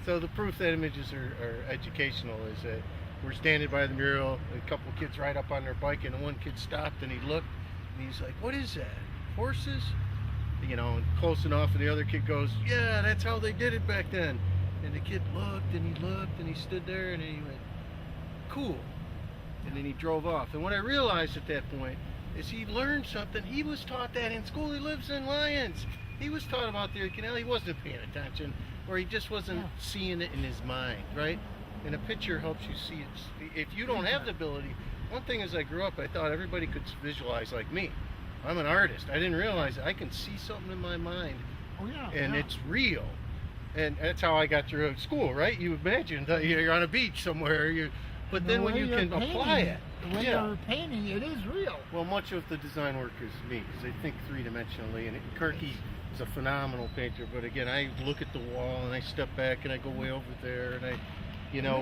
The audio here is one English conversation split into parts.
So the proof that images are educational is that we're standing by the mural, a couple kids ride up on their bike, and one kid stopped and he looked, and he's like, "What is that? Horses?" You know, and close enough, and the other kid goes, "Yeah, that's how they did it back then." And the kid looked and he looked and he stood there and he went, "Cool." And then he drove off. And what I realized at that point is he learned something. He was taught that in school. He lives in Lyons. He was taught about the Erie Canal. He wasn't paying attention, or he just wasn't seeing it in his mind, right? And a picture helps you see it. If you don't have the ability, one thing as I grew up, I thought everybody could visualize like me. I'm an artist. I didn't realize I can see something in my mind, and it's real. And that's how I got through school, right? You imagine that you're on a beach somewhere, but then when you can apply it, when you're painting, it is real. Well, much of the design work is me, because I think three-dimensionally, and Kirky is a phenomenal painter. But again, I look at the wall and I step back and I go way over there, and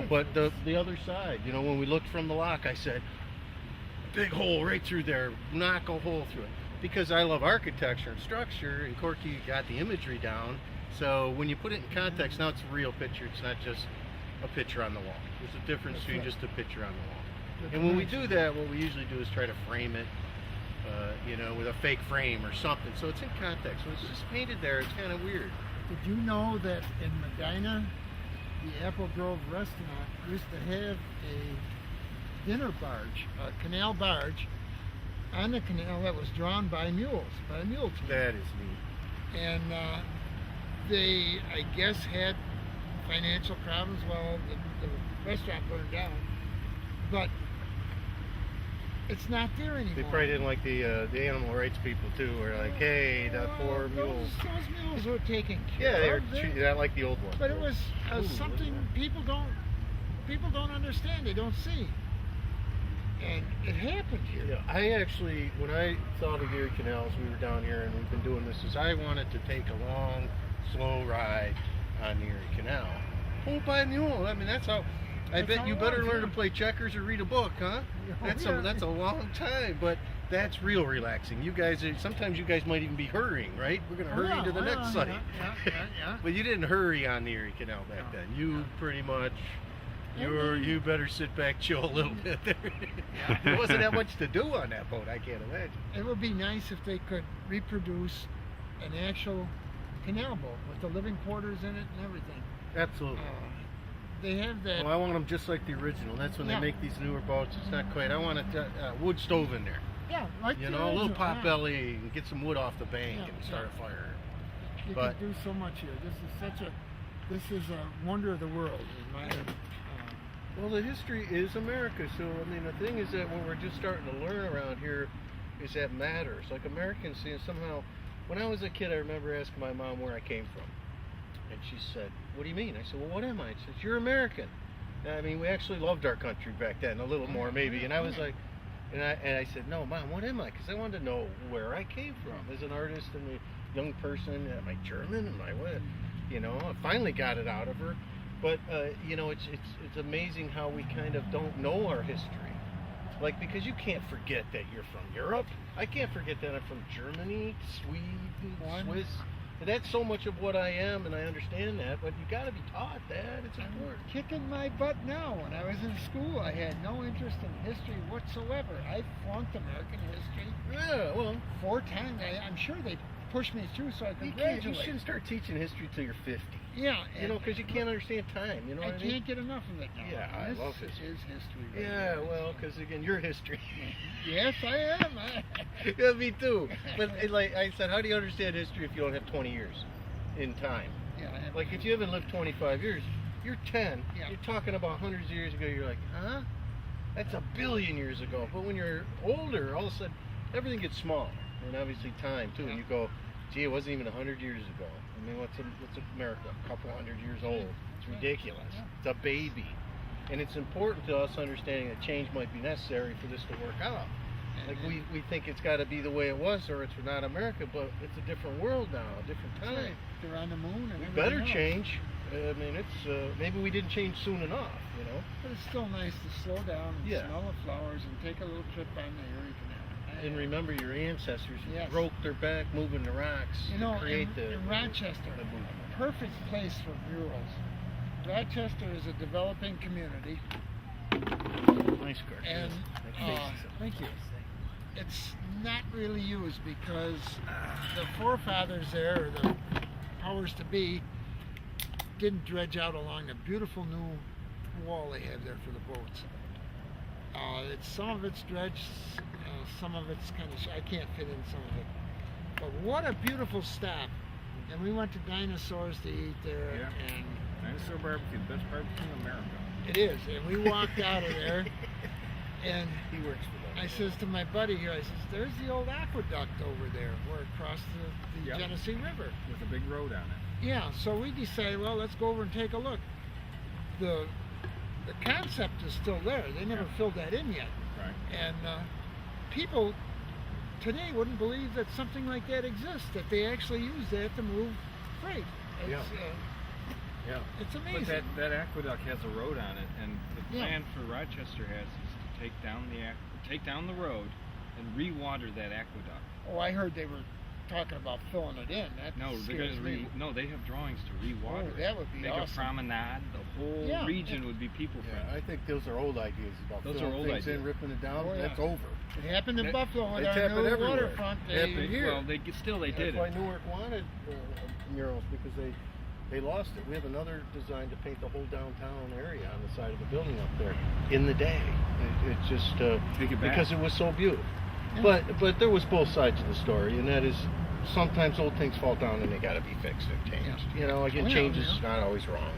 but the other side, when we looked from the lock, I said, big hole right through there, knock a hole through it, because I love architecture and structure, and Corky got the imagery down. So when you put it in context, now it's a real picture. It's not just a picture on the wall. There's a difference between just a picture on the wall. And when we do that, what we usually do is try to frame it, with a fake frame or something. So it's in context. When it's just painted there, it's kind of weird. Did you know that in Medina, the Apple Grove restaurant used to have a dinner barge, a canal barge, on the canal that was drawn by mules, by a mule team. That is neat. And they, I guess, had financial problems. Well, the restaurant burned down, but it's not there anymore. They probably didn't like the animal rights people too. Were like, "Hey, the poor mules." Those mules were taken care Yeah, they of. were treated not like the old ones. But it was something people don't understand. They don't see. And it happened here. Yeah, I actually, when I thought of Erie Canals, we were down here and we've been doing this, is I wanted to take a long, slow ride on the Erie Canal. Pulled by a mule. I mean, that's how. I bet you better learn to play checkers or read a book, huh? That's a long time, but that's real relaxing. You guys, sometimes you guys might even be hurrying, right? We're gonna hurry to the next site. Yeah. But you didn't hurry on the Erie Canal back then. You pretty much. You better sit back, chill a little bit there. There wasn't that much to do on that boat, I can't imagine. It would be nice if they could reproduce an actual canal boat with the living quarters in it and everything. Absolutely. They have that. Well, I want them just like the original. That's when they make these newer boats. It's not quite. I want a wood stove in there. Yeah, like a little pot belly, and get some wood off the bank and start a fire. You can do so much here. This is a wonder of the world, in my opinion. Well, the history is America. So, I mean, the thing is that what we're just starting to learn around here is that matters. Like Americans see somehow. When I was a kid, I remember asking my mom where I came from. And she said, "What do you mean?" I said, "Well, what am I?" She said, "You're American." I mean, we actually loved our country back then, a little more maybe. And I was like, and I said, "No, Mom, what am I?" Because I wanted to know where I came from as an artist and a young person. Am I German? Am I what? I finally got it out of her. But it's amazing how we kind of don't know our history. Like, because you can't forget that you're from Europe. I can't forget that I'm from Germany, Sweden, Swiss. That's so much of what I am, and I understand that, but you got to be taught that. It's important. Kicking my butt now. When I was in school, I had no interest in history whatsoever. I flunked American history. Yeah, well, 4 times. I'm sure they pushed me through so I could graduate. You shouldn't start teaching history till you're 50. Yeah. Because you can't understand time. You know what I mean? Can't get enough of it now. Yeah, I love history. This is history. Right now. Well, because again, you're history. Yes, I am. Yeah, me too. But like I said, how do you understand history if you don't have 20 years in time? Yeah. Like if you haven't lived 25 years, you're 10. Yeah. You're talking about hundreds of years ago. You're like, huh? That's a billion years ago. But when you're older, all of a sudden, everything gets smaller, and obviously time too. And you go, gee, it wasn't even 100 years ago. I mean, what's America? A couple hundred years old. It's ridiculous. It's a baby. And it's important to us understanding that change might be necessary for this to work out. Like we think it's got to be the way it was, or it's not America, but it's a different world now, a different time. They're on the moon. And we better change. I mean, it's maybe we didn't change soon enough, But it's still nice to slow down and smell the flowers and take a little trip on the Erie Canal. And remember your ancestors broke their back moving the rocks to create in Rochester, a perfect place for murals. Rochester is a developing community, Nice car. and Thank you. it's not really used because the forefathers there, or the powers to be, didn't dredge out along the beautiful new wall they have there for the boats. Some of it's dredged, some of it's kind of, I can't fit in some of it. But what a beautiful stop. And we went to Dinosaurs to eat there. Yeah. And Dinosaur barbecue, best barbecue in America. it is. And we walked out of there, and He works for them. I says to my buddy here, I says, there's the old aqueduct over there where it crossed the Yep. Genesee River. With a big road on it. Yeah, so we decided, well, let's go over and take a look. The concept is still there. They never filled that in yet. Right. And people today wouldn't believe that something like that exists, that they actually use that to move freight. It's, Yeah. it's But amazing. that aqueduct has a road on it, and the Yeah. plan for Rochester has is to take down the road and re-water that aqueduct. Oh, I heard they were talking about filling it in. That No, they're scares gonna me. they have drawings to re-water. Oh, that would be Make awesome. a promenade. The whole Yeah. region would be people Yeah, friendly. I think those are old ideas about Those are filling old things in, ideas. ripping it down. Oh, yeah. That's over. It happened in They- Buffalo with they our tap it new everywhere. waterfront. Happened here. Well, they did That's why it. Newark wanted murals, because they lost it. We have another design to paint the whole downtown area on the side of the building up there in the day. It's just Take it back. because it was so beautiful. Yeah. But there was both sides of the story, and that is sometimes old things fall down and they got to be fixed and changed. Yeah. You know, again, Oh, yeah, change is yeah. not always wrong.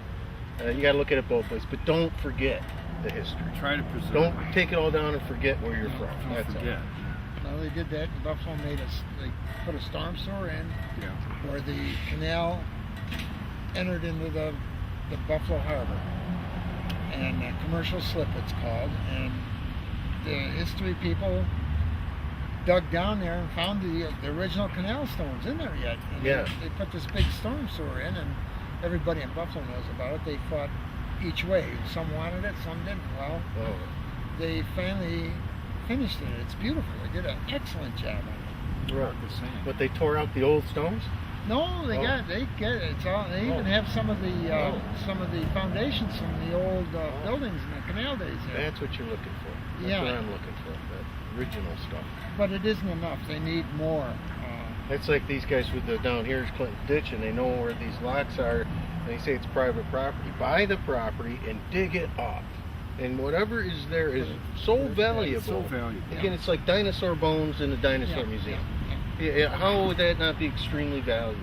You got to look at it both ways, but don't forget the history. Try to preserve. Don't take it all down and forget where you're from. Don't That's forget. Well, they did that. Buffalo made us. They put a storm sewer in Yeah. where the canal entered into the Buffalo Harbor, and a commercial slip it's called. And the history people dug down there and found the original canal stones in there yet. And Yeah. they put this big storm sewer in, and everybody in Buffalo knows about it. They fought each way. Some wanted it, some didn't. Well, Oh. they finally finished it. It's beautiful. They did an excellent job on it. Right. The same. But they tore out the old stones? No, they Oh. get it. It's all. They even Oh. have some of the Oh. foundations from the old buildings in the canal days there. That's what you're looking for. That's Yeah. what I'm looking for. That original stuff. But it isn't enough. They need more. That's like these guys with the down here's Clinton Ditch, and they know where these locks are, and they say it's private property. Buy the property and dig it up, and whatever is there is so valuable. So valuable. Again, it's like dinosaur bones in the dinosaur Yeah, museum. yeah. Yeah, how would that not be extremely valuable?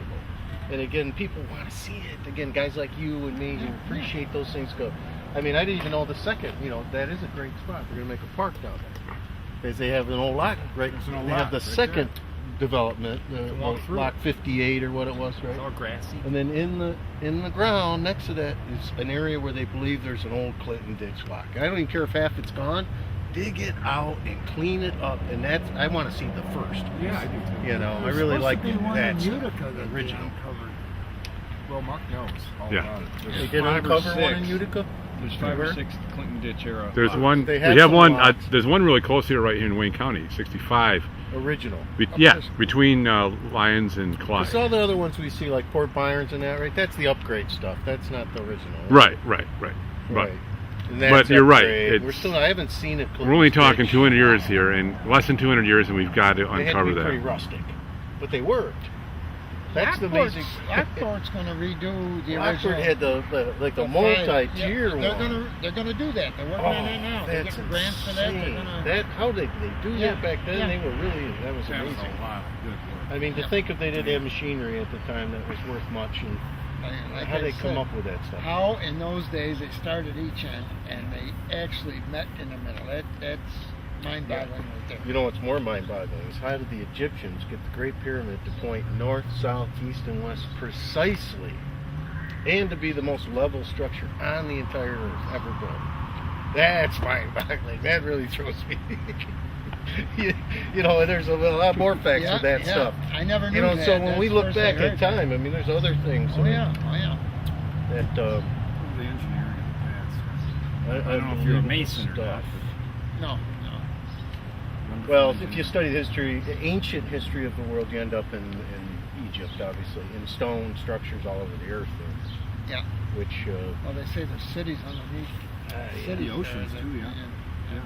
And again, people want to see it. Again, guys like you and me who appreciate those things go. I mean, I didn't even know the second. You know, that is a great spot. They're gonna make a park down there because they have an old lot, right? There's an old They have lot the right second development, walk through lot 58 or what it was, It's all right? grassy. And then in the ground next to that is an area where they believe there's an old Clinton ditch lock. I don't even care if half it's gone. Dig it out and clean it up, and that's I want to see the first. Yeah, I do too. You know, I There's really supposed like to be one that in stuff, Utica the that they original. uncovered. Well, Mark knows all Yeah. about it. They There's did 5 or uncover one in 6. Utica. There's 5 or Where? 6 Clinton Ditch era. There's one. They We had have some one. lots. There's one really close here, right here in Wayne County, 65. Original. Yeah, between Lyons and Clyde. Because all the other ones we see, like Port Byron's and that, right? That's the upgrade stuff. That's not the original. Right. But Right. And but that's you're right, upgrade. it's- We're still. I haven't seen it. we're only talking 200 years here, and less than 200 years, and we've got to They had to uncover be pretty that. rustic, but they worked. That's the Lockport's- basic. Lockport's going to redo the Lockport original. had the like the the five. multi-tier Yeah, one. they're gonna do that. They're working on that now. They're that's getting grants for that. They're insane. gonna. That how they do Yeah, that back then? yeah. They were really that was That was amazing. a lot of good work. I mean, to think if they didn't have machinery at the time that was worth much, and like how I they come said, up with that stuff. How in those days they started each end and they actually met in the middle. That's mind-boggling right there. You know what's more mind-boggling is how did the Egyptians get the Great Pyramid to point north, south, east, and west precisely, and to be the most level structure on the entire Earth ever built? That's mind-boggling. That really throws me. you know, there's a lot more facts Yeah, to that yeah. stuff. I never knew You know, that. so when we That's look first I back heard at that. time, I mean, there's other things. Oh yeah, oh yeah. That The engineering of the past. I don't know if you're a Mason or not. No, no. Wonderful Well, if engineering. you study the history, the ancient history of the world, you end up in Egypt, obviously, in stone structures all over the earth. Yeah. Which Well, they say there's cities underneath. The oceans too, yeah. Yeah.